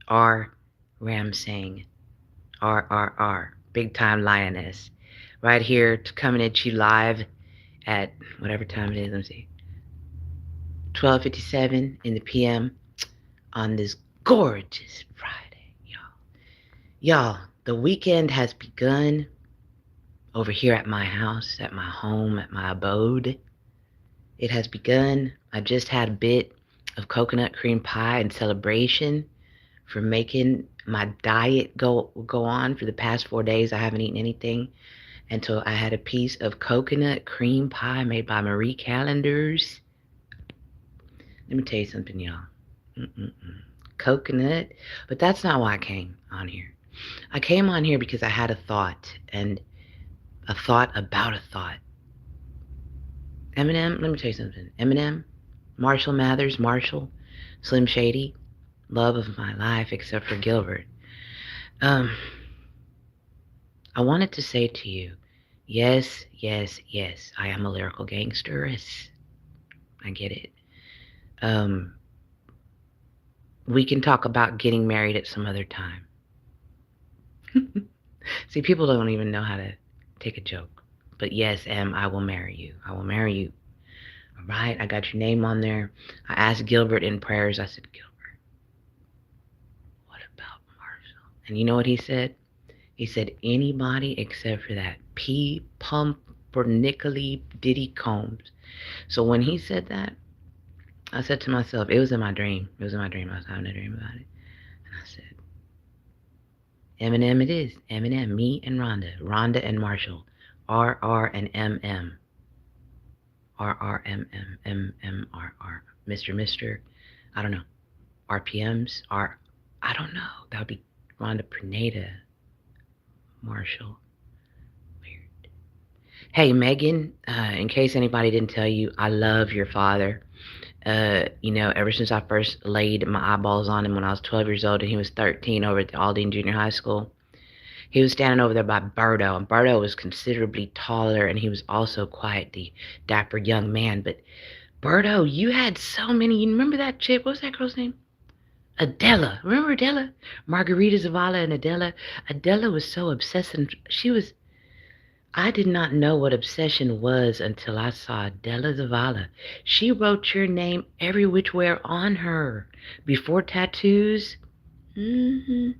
R. Ramsing. R. Big time lioness. Right here coming at you live at whatever time it is. Let me see. 12:57 in the PM on this gorgeous Friday, y'all. Y'all, the weekend has begun over here at my house, at my home, at my abode. It has begun. I just had a bit of coconut cream pie in celebration for making my diet go on for the past 4 days. I haven't eaten anything until I had a piece of coconut cream pie made by Marie Callender's. Let me tell you something, y'all. Coconut. But that's not why I came on here. I came on here because I had a thought, and a thought about a thought. Eminem, let me tell you something. Eminem, Marshall Mathers, Marshall, Slim Shady, love of my life except for Gilbert. I wanted to say to you, yes, I am a lyrical gangsteress. I get it. We can talk about getting married at some other time. See, people don't even know how to take a joke. But yes, Em, I will marry you. I will marry you. All right, I got your name on there. I asked Gilbert in prayers. I said, Gilbert, what about Marshall? And you know what he said? He said, anybody except for that P. Pumpernickel Diddy Combs. So when he said that, I said to myself, it was in my dream. It was in my dream. I was having a dream about it. And I said, Eminem it is. Eminem, me and Rhonda. Rhonda and Marshall. RR and MM. RRMM. MMRR. Mr. I don't know. RPMs. I don't know. That would be Rhonda Perneda. Marshall. Weird. Hey, Megan, in case anybody didn't tell you, I love your father. Ever since I first laid my eyeballs on him when I was 12 years old and he was 13 over at the Aldine Junior High School, he was standing over there by Berto, and Berto was considerably taller, and he was also quite the dapper young man. But Berto, you had so many. You remember that chick? What was that girl's name? Adela. Remember Adela? Margarita Zavala and Adela. Adela was so obsessive. I did not know what obsession was until I saw Adela Zavala. She wrote your name every which way on her. Before tattoos. I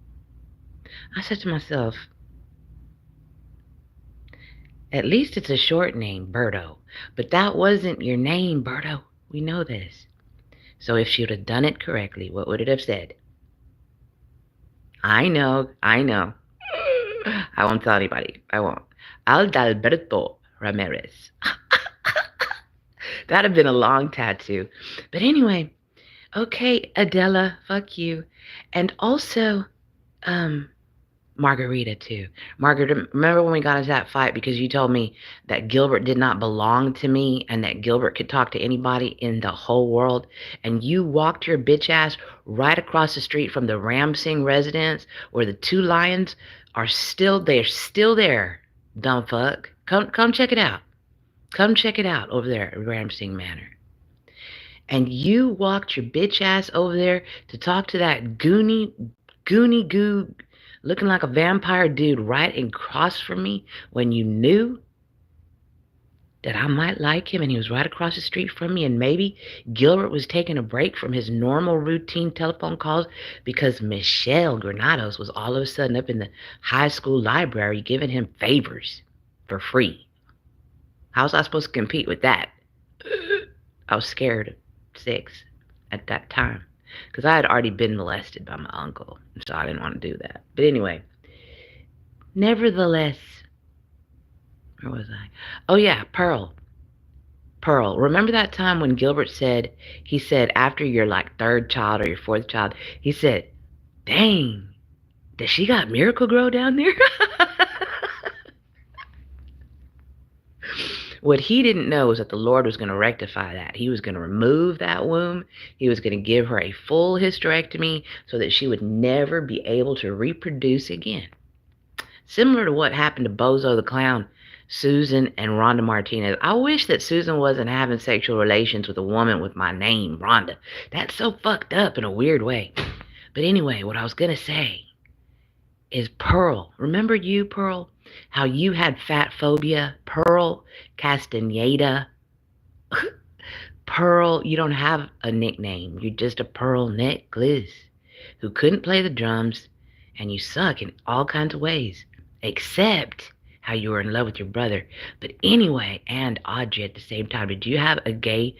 said to myself, at least it's a short name, Berto. But that wasn't your name, Berto. We know this. So if she would have done it correctly, what would it have said? I know. I won't tell anybody. I won't. Adalberto Ramirez. That'd have been a long tattoo. But anyway, okay, Adela, fuck you. And also, Margarita too. Margarita, remember when we got into that fight because you told me that Gilbert did not belong to me and that Gilbert could talk to anybody in the whole world, and you walked your bitch ass right across the street from the Ramsing residence where the two lions are still there. Dumb fuck. Come check it out. Come check it out over there at Ramsing Manor. And you walked your bitch ass over there to talk to that goony goo looking like a vampire dude right across from me when you knew that I might like him and he was right across the street from me, and maybe Gilbert was taking a break from his normal routine telephone calls because Michelle Granados was all of a sudden up in the high school library giving him favors for free. How was I supposed to compete with that? I was scared of sex at that time because I had already been molested by my uncle, so I didn't want to do that. But anyway, nevertheless, where was I? Oh yeah, Pearl. Remember that time when Gilbert said, he said after your like third child or your fourth child, he said, dang, does she got Miracle-Gro down there? What he didn't know was that the Lord was going to rectify that. He was going to remove that womb. He was going to give her a full hysterectomy so that she would never be able to reproduce again. Similar to what happened to Bozo the Clown, Susan, and Rhonda Martinez. I wish that Susan wasn't having sexual relations with a woman with my name, Rhonda. That's so fucked up in a weird way. But anyway, what I was going to say is Pearl. Remember you, Pearl? How you had fat phobia? Pearl Castaneda. Pearl, you don't have a nickname. You're just a Pearl Necklace who couldn't play the drums, and you suck in all kinds of ways, except how you were in love with your brother. But anyway, and Audrey at the same time. Did you have a gay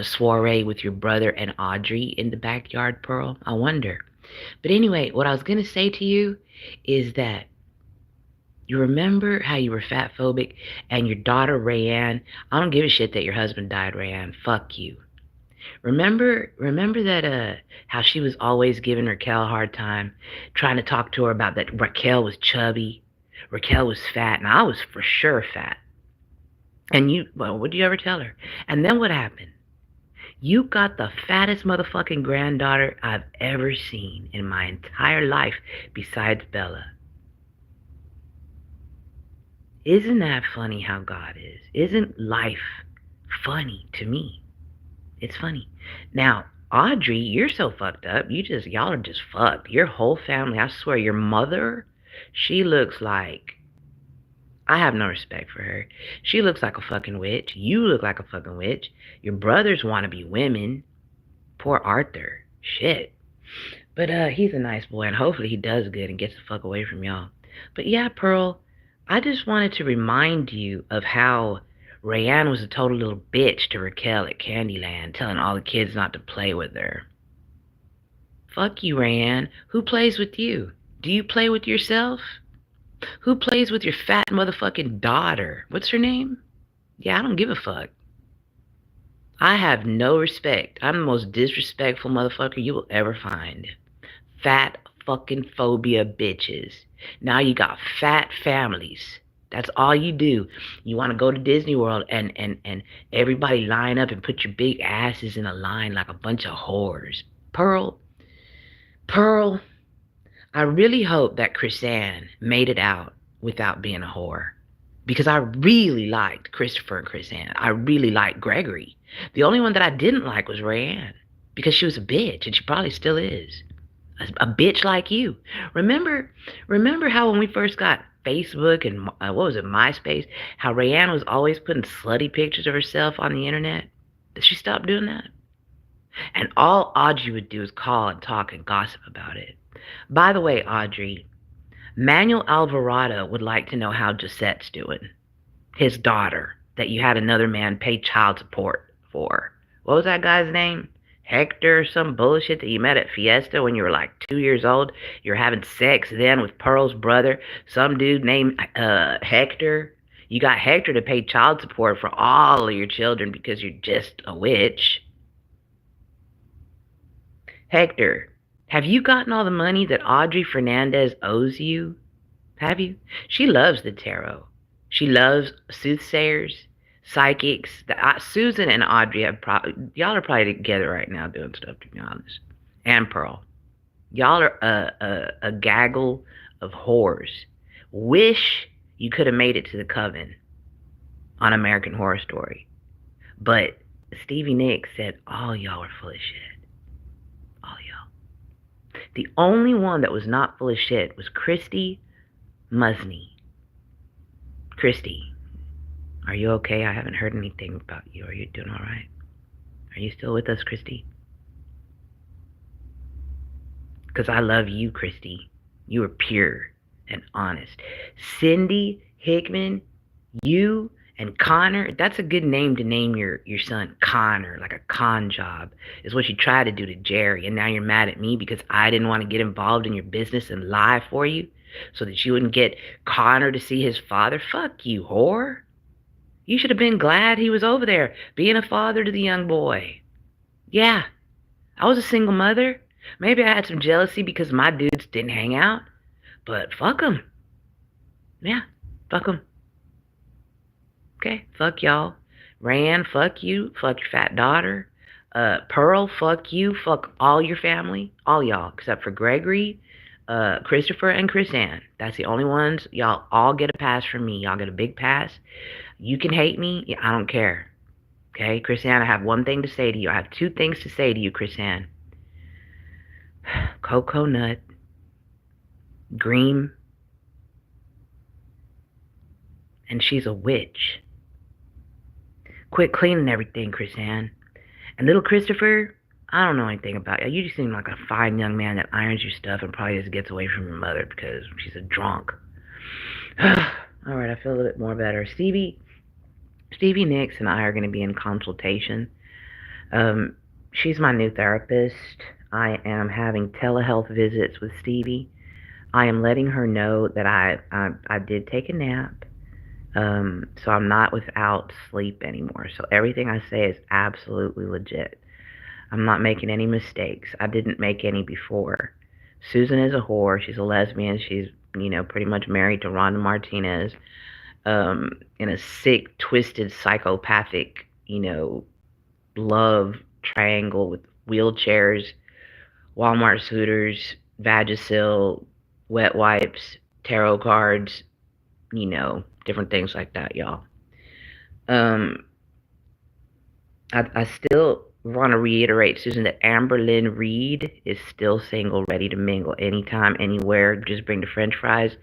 soiree with your brother and Audrey in the backyard, Pearl? I wonder. But anyway, what I was going to say to you is that you remember how you were fat phobic and your daughter Rayanne, I don't give a shit that your husband died, Rayanne. Fuck you. Remember that how she was always giving Raquel a hard time, trying to talk to her about that Raquel was chubby, Raquel was fat, and I was for sure fat. And well, what did you ever tell her? And then what happened? You got the fattest motherfucking granddaughter I've ever seen in my entire life besides Bella. Isn't that funny how God is? Isn't life funny to me? It's funny. Now, Audrey, you're so fucked up. Y'all are just fucked. Your whole family, I swear, your mother, she looks like, I have no respect for her. She looks like a fucking witch. You look like a fucking witch. Your brothers want to be women. Poor Arthur. Shit. But he's a nice boy, and hopefully he does good and gets the fuck away from y'all. But yeah, Pearl, I just wanted to remind you of how Rayanne was a total little bitch to Raquel at Candyland, telling all the kids not to play with her. Fuck you, Rayanne. Who plays with you? Do you play with yourself? Who plays with your fat motherfucking daughter? What's her name? Yeah, I don't give a fuck. I have no respect. I'm the most disrespectful motherfucker you will ever find. Fat fucking phobia bitches. Now you got fat families. That's all you do. You want to go to Disney World and everybody line up and put your big asses in a line like a bunch of whores. Pearl, I really hope that Chrisanne made it out without being a whore. Because I really liked Christopher and Chrisanne. I really liked Gregory. The only one that I didn't like was Rayanne. Because she was a bitch, and she probably still is. A bitch like you. Remember how when we first got Facebook and what was it, MySpace, how Rayanne was always putting slutty pictures of herself on the internet? Did she stop doing that? And all Audrey would do is call and talk and gossip about it. By the way, Audrey, Manuel Alvarado would like to know how Giuseppe's doing. His daughter, that you had another man pay child support for. What was that guy's name? Hector, some bullshit that you met at Fiesta when you were like 2 years old. You're having sex then with Pearl's brother, some dude named Hector. You got Hector to pay child support for all of your children because you're just a witch. Hector, have you gotten all the money that Audrey Fernandez owes you? Have you? She loves the tarot. She loves soothsayers, psychics. Susan and Audrey y'all are probably together right now doing stuff, to be honest. And Pearl. Y'all are a gaggle of whores. Wish you could have made it to the coven on American Horror Story. But Stevie Nicks said all y'all are full of shit. All y'all. The only one that was not full of shit was Christy Musney. Christy, are you okay? I haven't heard anything about you. Are you doing all right? Are you still with us, Christy? Because I love you, Christy. You are pure and honest. Cindy Hickman, you and Connor, that's a good name to name your son, Connor, like a con job, is what you tried to do to Jerry. And now you're mad at me because I didn't want to get involved in your business and lie for you so that you wouldn't get Connor to see his father. Fuck you, whore. You should have been glad he was over there being a father to the young boy. Yeah, I was a single mother. Maybe I had some jealousy because my dudes didn't hang out. But fuck them. Yeah, fuck them. Okay, fuck y'all. Rayanne, fuck you. Fuck your fat daughter. Pearl, fuck you. Fuck all your family. All y'all, except for Gregory, Christopher, and Chrisanne. That's the only ones. Y'all all get a pass from me. Y'all get a big pass. You can hate me. Yeah, I don't care. Okay, Chrisanne, I have one thing to say to you. I have two things to say to you, Chrisanne. Cocoa Nut, Green, and she's a witch. Quit cleaning everything, Chris Ann. And little Christopher, I don't know anything about you. You just seem like a fine young man that irons your stuff and probably just gets away from your mother because she's a drunk. All right, I feel a little bit more better. Stevie Nicks and I are going to be in consultation. She's my new therapist. I am having telehealth visits with Stevie. I am letting her know that I did take a nap. So I'm not without sleep anymore. So everything I say is absolutely legit. I'm not making any mistakes. I didn't make any before. Susan is a whore. She's a lesbian. She's, pretty much married to Rhonda Martinez, in a sick, twisted, psychopathic, love triangle with wheelchairs, Walmart scooters, Vagisil, wet wipes, tarot cards, different things like that, y'all. I still want to reiterate, Susan, that Amber Lynn Reed is still single, ready to mingle anytime, anywhere. Just bring the french fries.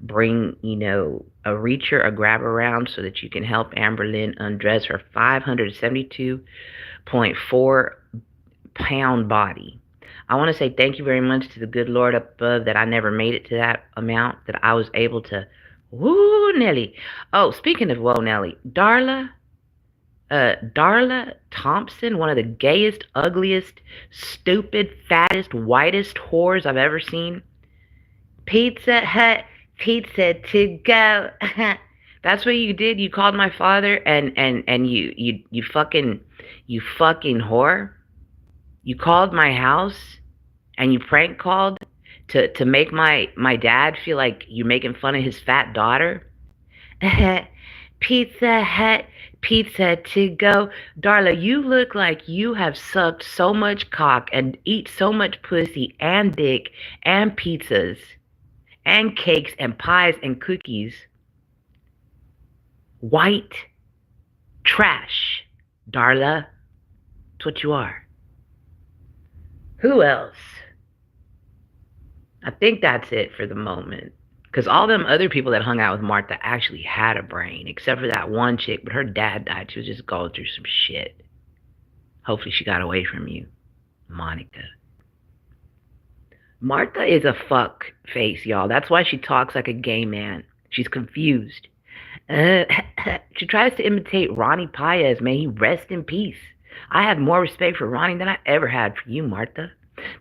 Bring, a reacher, a grab around so that you can help Amber Lynn undress her 572.4-pound body. I want to say thank you very much to the good Lord up above that I never made it to that amount, that I was able to. Woo, Nelly. Oh, speaking of whoa, Nelly, Darla Thompson, one of the gayest, ugliest, stupid, fattest, whitest whores I've ever seen. Pizza Hut, pizza to go. That's what you did. You called my father and you fucking whore. You called my house and you prank called to make my dad feel like you're making fun of his fat daughter. Pizza Hut, pizza to go. Darla, you look like you have sucked so much cock and eat so much pussy and dick and pizzas and cakes and pies and cookies. White trash, Darla. That's what you are. Who else? I think that's it for the moment. Because all them other people that hung out with Martha actually had a brain, except for that one chick, but her dad died. She was just going through some shit. Hopefully she got away from you, Monica. Martha is a fuck face, y'all. That's why she talks like a gay man. She's confused. She tries to imitate Ronnie Paez. May he rest in peace. I have more respect for Ronnie than I ever had for you, Martha.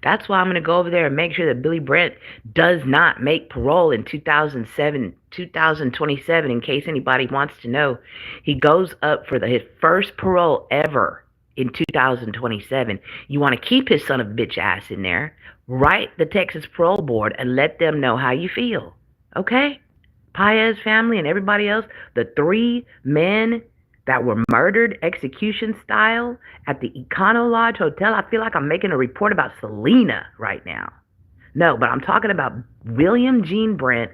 That's why I'm going to go over there and make sure that Billy Brent does not make parole in 2027, in case anybody wants to know. He goes up for his first parole ever in 2027. You want to keep his son of a bitch ass in there, write the Texas Parole Board and let them know how you feel. Okay? Paez family and everybody else, the 3 men that were murdered execution style at the Econo Lodge Hotel. I feel like I'm making a report about Selena right now. No, but I'm talking about William Gene Brent,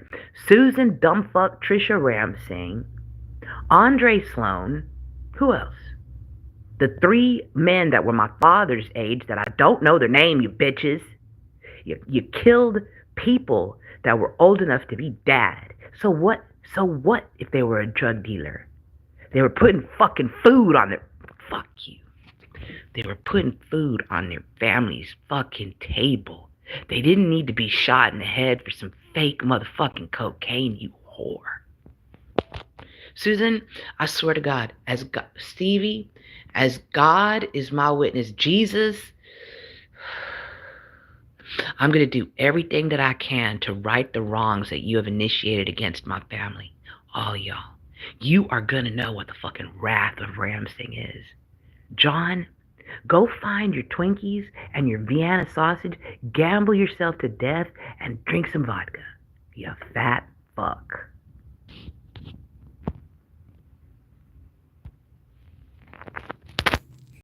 Susan Dumbfuck Trisha Ramsing, Andre Sloan. Who else? The 3 men that were my father's age that I don't know their name, you bitches. You killed people that were old enough to be dad. So what if they were a drug dealer? They were putting fucking food on their... Fuck you. They were putting food on their family's fucking table. They didn't need to be shot in the head for some fake motherfucking cocaine, you whore. Susan, I swear to God, Stevie, as God is my witness, Jesus, I'm going to do everything that I can to right the wrongs that you have initiated against my family. All y'all. You are going to know what the fucking wrath of Ramsing is. John, go find your Twinkies and your Vienna sausage, gamble yourself to death, and drink some vodka. You fat fuck.